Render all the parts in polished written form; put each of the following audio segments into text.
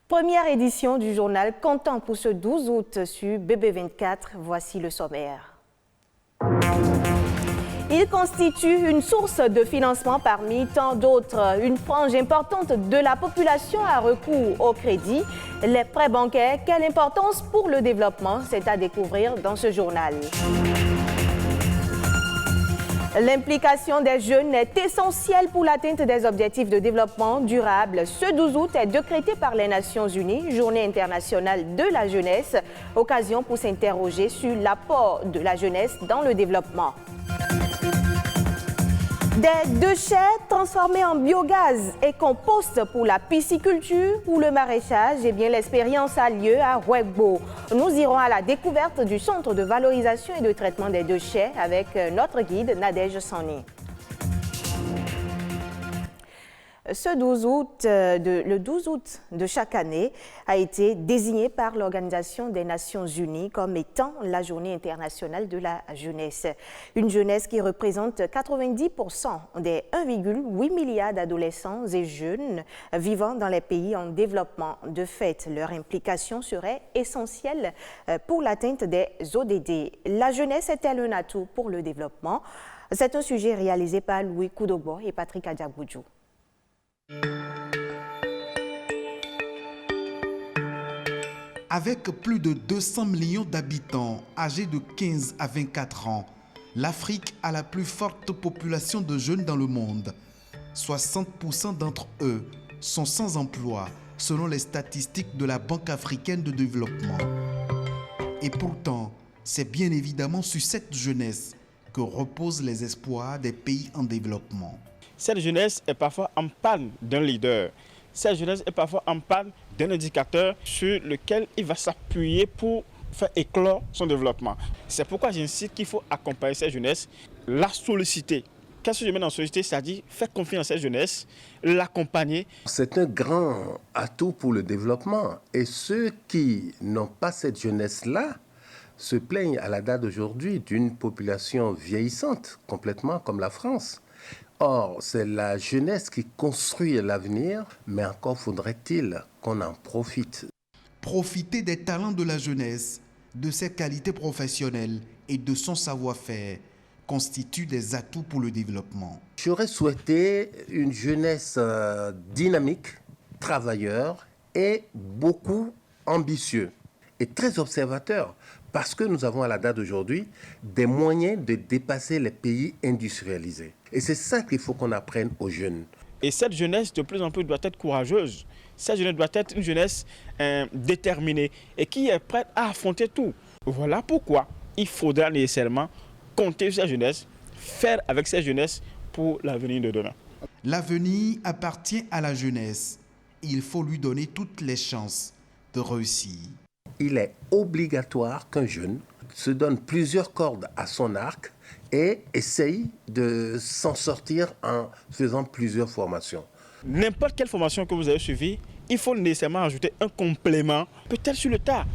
Première édition du journal comptant pour ce 12 août sur BB24. Voici le sommaire. Il constitue une source de financement parmi tant d'autres. Une frange importante de la population a recours au crédit. Les prêts bancaires, quelle importance pour le développement? C'est à découvrir dans ce journal. L'implication des jeunes est essentielle pour l'atteinte des objectifs de développement durable. Ce 12 août est décrété par les Nations Unies, Journée internationale de la jeunesse, occasion pour s'interroger sur l'apport de la jeunesse dans le développement. Des déchets transformés en biogaz et compost pour la pisciculture ou le maraîchage, eh bien l'expérience a lieu à Ouegbo. Nous irons à la découverte du centre de valorisation et de traitement des déchets avec notre guide Nadège Sani. Le 12 août de chaque année a été désigné par l'Organisation des Nations Unies comme étant la Journée internationale de la jeunesse. Une jeunesse qui représente 90% des 1,8 milliard d'adolescents et jeunes vivant dans les pays en développement. De fait, leur implication serait essentielle pour l'atteinte des ODD. La jeunesse est-elle un atout pour le développement? C'est un sujet réalisé par Louis Koudogbo et Patrick Adiaboudjou. Avec plus de 200 millions d'habitants âgés de 15 à 24 ans, l'Afrique a la plus forte population de jeunes dans le monde. 60% d'entre eux sont sans emploi, selon les statistiques de la Banque africaine de développement. Et pourtant, c'est bien évidemment sur cette jeunesse que reposent les espoirs des pays en développement. Cette jeunesse est parfois en panne d'un leader. Cette jeunesse est parfois en panne d'un indicateur sur lequel il va s'appuyer pour faire éclore son développement. C'est pourquoi j'insiste qu'il faut accompagner cette jeunesse, la solliciter. Qu'est-ce que je mets dans solliciter? C'est-à-dire faire confiance à cette jeunesse, l'accompagner. C'est un grand atout pour le développement. Et ceux qui n'ont pas cette jeunesse-là se plaignent à la date d'aujourd'hui d'une population vieillissante, complètement comme la France. Or, c'est la jeunesse qui construit l'avenir, mais encore faudrait-il qu'on en profite. Profiter des talents de la jeunesse, de ses qualités professionnelles et de son savoir-faire constituent des atouts pour le développement. J'aurais souhaité une jeunesse dynamique, travailleur et beaucoup ambitieux et très observateur, parce que nous avons à la date d'aujourd'hui des moyens de dépasser les pays industrialisés. Et c'est ça qu'il faut qu'on apprenne aux jeunes. Et cette jeunesse, de plus en plus, doit être courageuse. Cette jeunesse doit être une jeunesse déterminée et qui est prête à affronter tout. Voilà pourquoi il faudra nécessairement compter sur cette jeunesse, faire avec cette jeunesse pour l'avenir de demain. L'avenir appartient à la jeunesse. Il faut lui donner toutes les chances de réussir. Il est obligatoire qu'un jeune se donne plusieurs cordes à son arc et essaye de s'en sortir en faisant plusieurs formations. N'importe quelle formation que vous avez suivie, il faut nécessairement ajouter un complément, peut-être sur le tas.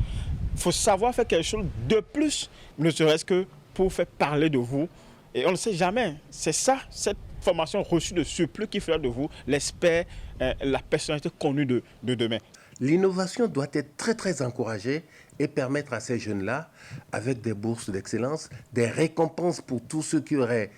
Il faut savoir faire quelque chose de plus, ne serait-ce que pour faire parler de vous. Et on ne sait jamais. C'est ça, cette formation reçue de surplus qui fera de vous l'expert, la personnalité connue de demain. L'innovation doit être très très encouragée et permettre à ces jeunes-là, avec des bourses d'excellence, des récompenses pour tous ceux qui auraient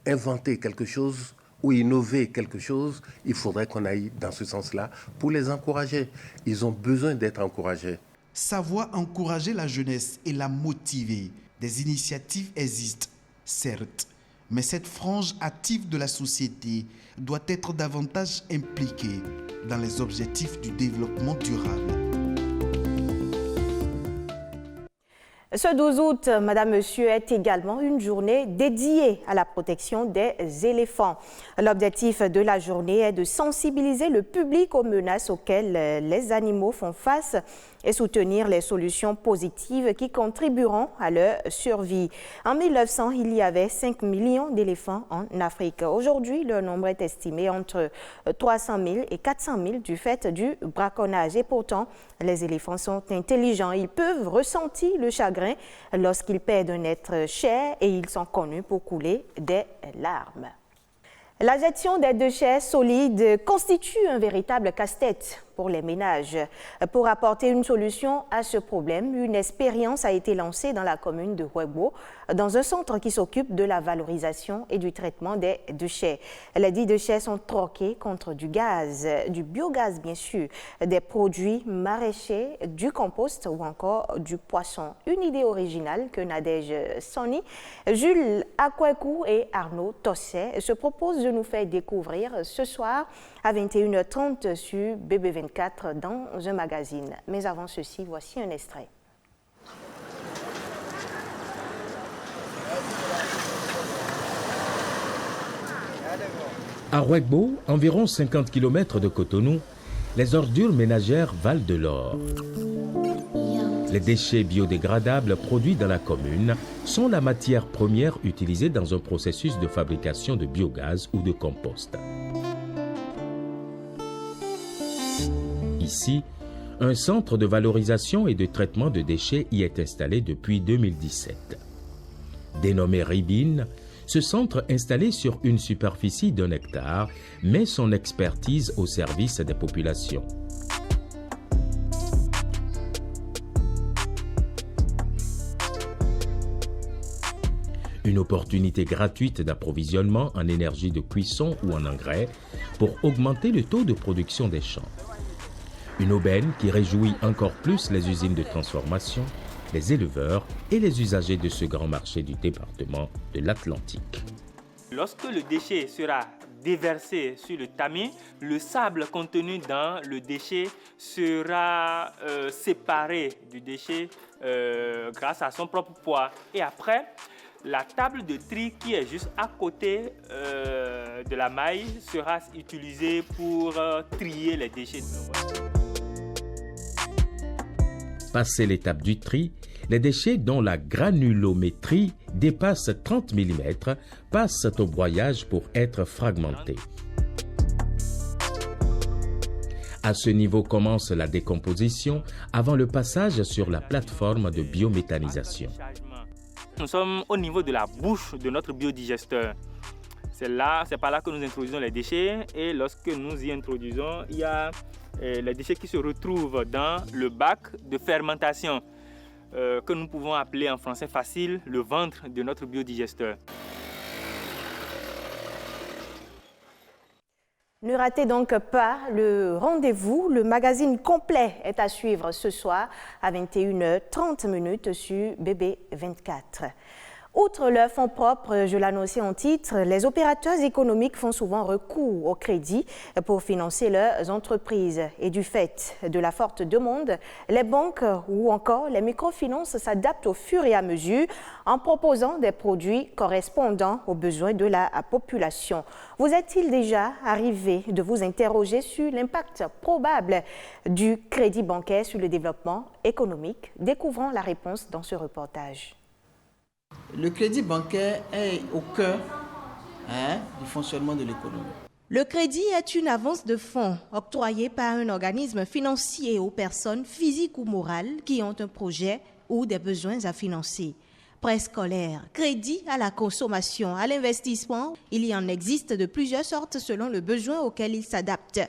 inventé quelque chose ou innové quelque chose. Il faudrait qu'on aille dans ce sens-là pour les encourager. Ils ont besoin d'être encouragés. Savoir encourager la jeunesse et la motiver. Des initiatives existent, certes, mais cette frange active de la société doit être davantage impliquée dans les objectifs du développement durable. Ce 12 août, Madame, Monsieur, est également une journée dédiée à la protection des éléphants. L'objectif de la journée est de sensibiliser le public aux menaces auxquelles les animaux font face et soutenir les solutions positives qui contribueront à leur survie. En 1900, il y avait 5 millions d'éléphants en Afrique. Aujourd'hui, leur nombre est estimé entre 300 000 et 400 000 du fait du braconnage. Et pourtant, les éléphants sont intelligents. Ils peuvent ressentir le chagrin chagrin lorsqu'ils perdent un être cher et ils sont connus pour couler des larmes. La gestion des déchets solides constitue un véritable casse-tête pour les ménages. Pour apporter une solution à ce problème, une expérience a été lancée dans la commune de Ouébo, dans un centre qui s'occupe de la valorisation et du traitement des déchets. Les dits déchets sont troqués contre du gaz, du biogaz bien sûr, des produits maraîchers, du compost ou encore du poisson. Une idée originale que Nadège Soni, Jules Akwekou et Arnaud Tosset se proposent de nous faire découvrir ce soir à 21h30 sur BB24 dans un magazine. Mais avant ceci, voici un extrait. À Ouébo, environ 50 km de Cotonou, les ordures ménagères valent de l'or. Les déchets biodégradables produits dans la commune sont la matière première utilisée dans un processus de fabrication de biogaz ou de compost. Ici, un centre de valorisation et de traitement de déchets y est installé depuis 2017. Dénommé Ribine, ce centre installé sur une superficie d'1 hectare met son expertise au service des populations. Une opportunité gratuite d'approvisionnement en énergie de cuisson ou en engrais pour augmenter le taux de production des champs. Une aubaine qui réjouit encore plus les usines de transformation, les éleveurs et les usagers de ce grand marché du département de l'Atlantique. Lorsque le déchet sera déversé sur le tamis, le sable contenu dans le déchet sera séparé du déchet grâce à son propre poids. Et après, la table de tri qui est juste à côté de la maille sera utilisée pour trier les déchets. Passé l'étape du tri, les déchets dont la granulométrie dépasse 30 mm passent au broyage pour être fragmentés. À ce niveau commence la décomposition avant le passage sur la plateforme de biométhanisation. Nous sommes au niveau de la bouche de notre biodigesteur. C'est par là que nous introduisons les déchets et lorsque nous y introduisons, il y a les déchets qui se retrouvent dans le bac de fermentation que nous pouvons appeler en français facile le ventre de notre biodigesteur. Ne ratez donc pas le rendez-vous. Le magazine complet est à suivre ce soir à 21h30 sur BB24. Outre leurs fonds propres, je l'annonçais en titre, les opérateurs économiques font souvent recours au crédit pour financer leurs entreprises. Et du fait de la forte demande, les banques ou encore les microfinances s'adaptent au fur et à mesure en proposant des produits correspondant aux besoins de la population. Vous est-il déjà arrivé de vous interroger sur l'impact probable du crédit bancaire sur le développement économique? Découvrons la réponse dans ce reportage. Le crédit bancaire est au cœur du fonctionnement de l'économie. Le crédit est une avance de fonds octroyée par un organisme financier aux personnes physiques ou morales qui ont un projet ou des besoins à financer. Prêt scolaire, crédit à la consommation, à l'investissement, il y en existe de plusieurs sortes selon le besoin auquel il s'adapte.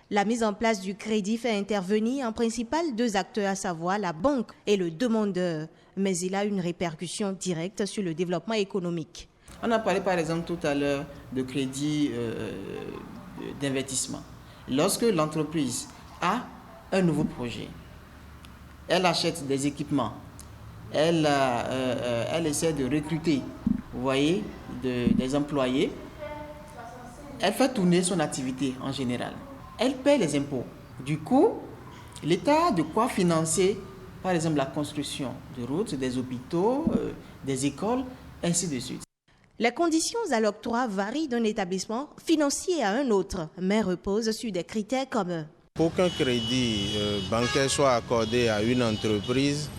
La mise en place du crédit fait intervenir en principal 2 acteurs, à savoir la banque et le demandeur. Mais il a une répercussion directe sur le développement économique. On a parlé par exemple tout à l'heure de crédit d'investissement. Lorsque l'entreprise a un nouveau projet, elle achète des équipements, elle essaie de recruter, vous voyez, des employés, elle fait tourner son activité en général. Elle paie les impôts. Du coup, l'État a de quoi financer, par exemple, la construction de routes, des hôpitaux, des écoles, ainsi de suite. Les conditions à l'octroi varient d'un établissement financier à un autre, mais reposent sur des critères communs. Pour qu'un crédit bancaire soit accordé à une entreprise,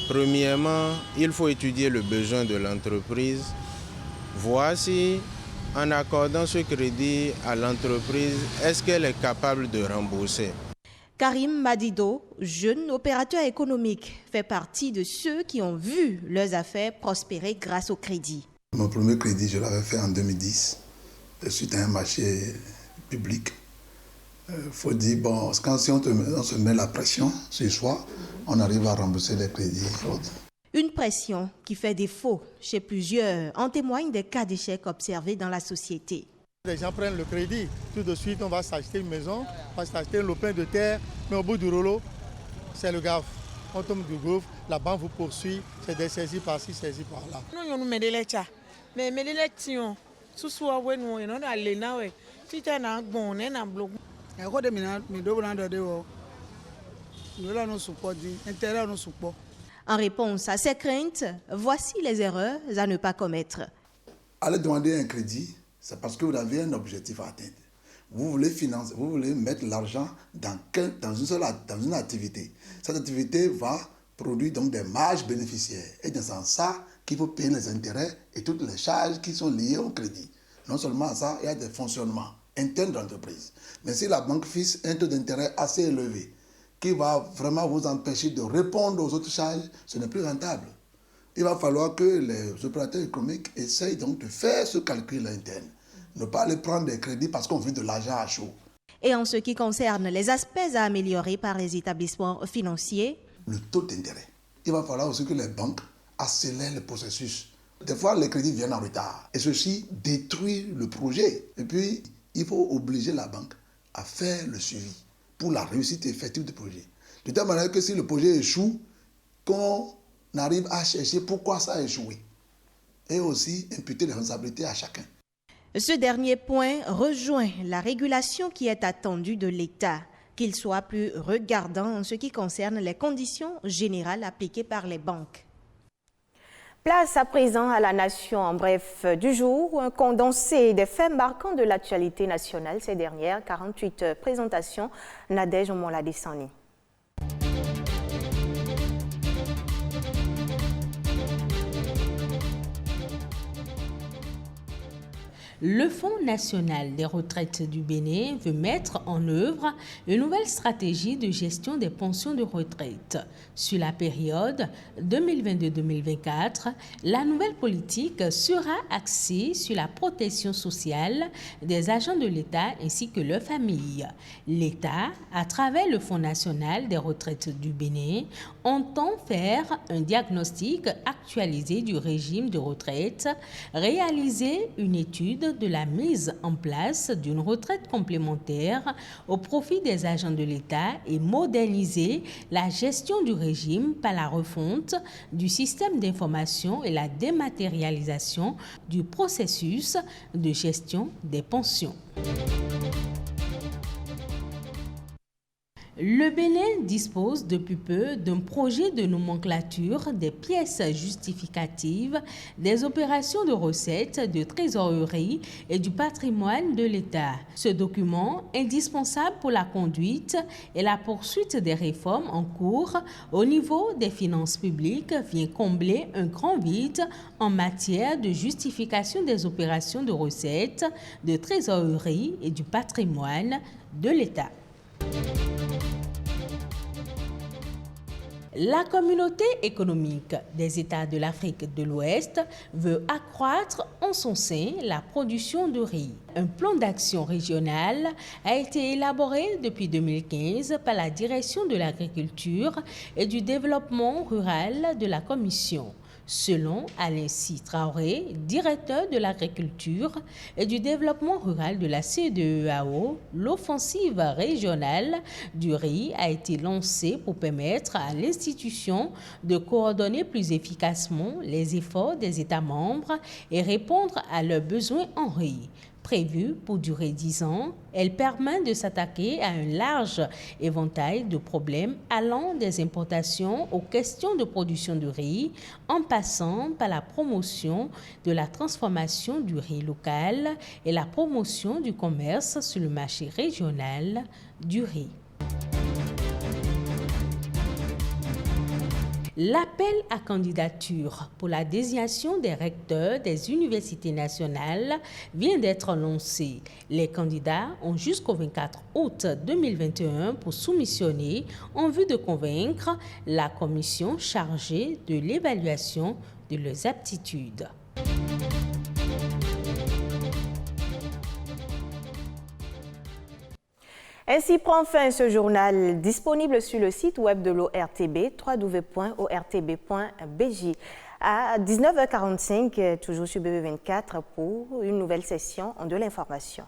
premièrement, il faut étudier le besoin de l'entreprise, voir si, en accordant ce crédit à l'entreprise, est-ce qu'elle est capable de rembourser. Karim Madido, jeune opérateur économique, fait partie de ceux qui ont vu leurs affaires prospérer grâce au crédit. Mon premier crédit, je l'avais fait en 2010, suite à un marché public. Faut dire, bon, quand si on se met la pression sur soi, on arrive à rembourser les crédits. Une pression qui fait défaut chez plusieurs, en témoignent des cas d'échec observés dans la société. Les gens prennent le crédit, tout de suite on va s'acheter une maison, on va s'acheter un lopin de terre, mais au bout du rouleau, c'est le gaffe. On tombe du gouffre, la banque vous poursuit, c'est des saisies par-ci, saisies par-là. En réponse à ces craintes, voici les erreurs à ne pas commettre. Allez demander un crédit, c'est parce que vous avez un objectif à atteindre. Vous voulez financer, vous voulez mettre l'argent dans une activité. Cette activité va produire donc des marges bénéficiaires. Et c'est ça qu'il faut payer les intérêts et toutes les charges qui sont liées au crédit. Non seulement ça, il y a des fonctionnements internes de l'entreprise. Mais si la banque fixe un taux d'intérêt assez élevé, qui va vraiment vous empêcher de répondre aux autres charges, ce n'est plus rentable. Il va falloir que les opérateurs économiques essayent donc de faire ce calcul interne. Ne pas aller prendre des crédits parce qu'on veut de l'argent à chaud. Et en ce qui concerne les aspects à améliorer par les établissements financiers, le taux d'intérêt. Il va falloir aussi que les banques accélèrent le processus. Des fois, les crédits viennent en retard. Et ceci détruit le projet. Et puis, il faut obliger la banque à faire le suivi pour la réussite effective du projet. De telle manière que si le projet échoue, qu'on arrive à chercher pourquoi ça a échoué. Et aussi imputer les responsabilités à chacun. Ce dernier point rejoint la régulation qui est attendue de l'État, qu'il soit plus regardant en ce qui concerne les conditions générales appliquées par les banques. Place à présent à la nation en bref du jour, un condensé des faits marquants de l'actualité nationale ces dernières 48 présentations. Nadège Omoladessani. Le Fonds national des retraites du Bénin veut mettre en œuvre une nouvelle stratégie de gestion des pensions de retraite. Sur la période 2022-2024, la nouvelle politique sera axée sur la protection sociale des agents de l'État ainsi que leurs familles. L'État, à travers le Fonds national des retraites du Bénin, entend faire un diagnostic actualisé du régime de retraite, réaliser une étude de la mise en place d'une retraite complémentaire au profit des agents de l'État et moderniser la gestion du régime par la refonte du système d'information et la dématérialisation du processus de gestion des pensions. Le Bénin dispose depuis peu d'un projet de nomenclature des pièces justificatives des opérations de recettes, de trésorerie et du patrimoine de l'État. Ce document, indispensable pour la conduite et la poursuite des réformes en cours au niveau des finances publiques, vient combler un grand vide en matière de justification des opérations de recettes, de trésorerie et du patrimoine de l'État. La communauté économique des États de l'Afrique de l'Ouest veut accroître en son sein la production de riz. Un plan d'action régional a été élaboré depuis 2015 par la Direction de l'agriculture et du développement rural de la Commission. Selon Alain Sy Traoré, directeur de l'agriculture et du développement rural de la CEDEAO, l'offensive régionale du riz a été lancée pour permettre à l'institution de coordonner plus efficacement les efforts des États membres et répondre à leurs besoins en riz. Prévue pour durer 10 ans, elle permet de s'attaquer à un large éventail de problèmes allant des importations aux questions de production de riz, en passant par la promotion de la transformation du riz local et la promotion du commerce sur le marché régional du riz. L'appel à candidature pour la désignation des recteurs des universités nationales vient d'être lancé. Les candidats ont jusqu'au 24 août 2021 pour soumissionner en vue de convaincre la commission chargée de l'évaluation de leurs aptitudes. Ainsi prend fin ce journal disponible sur le site web de l'ORTB, www.ortb.bj. À 19h45, toujours sur BB24 pour une nouvelle session de l'information.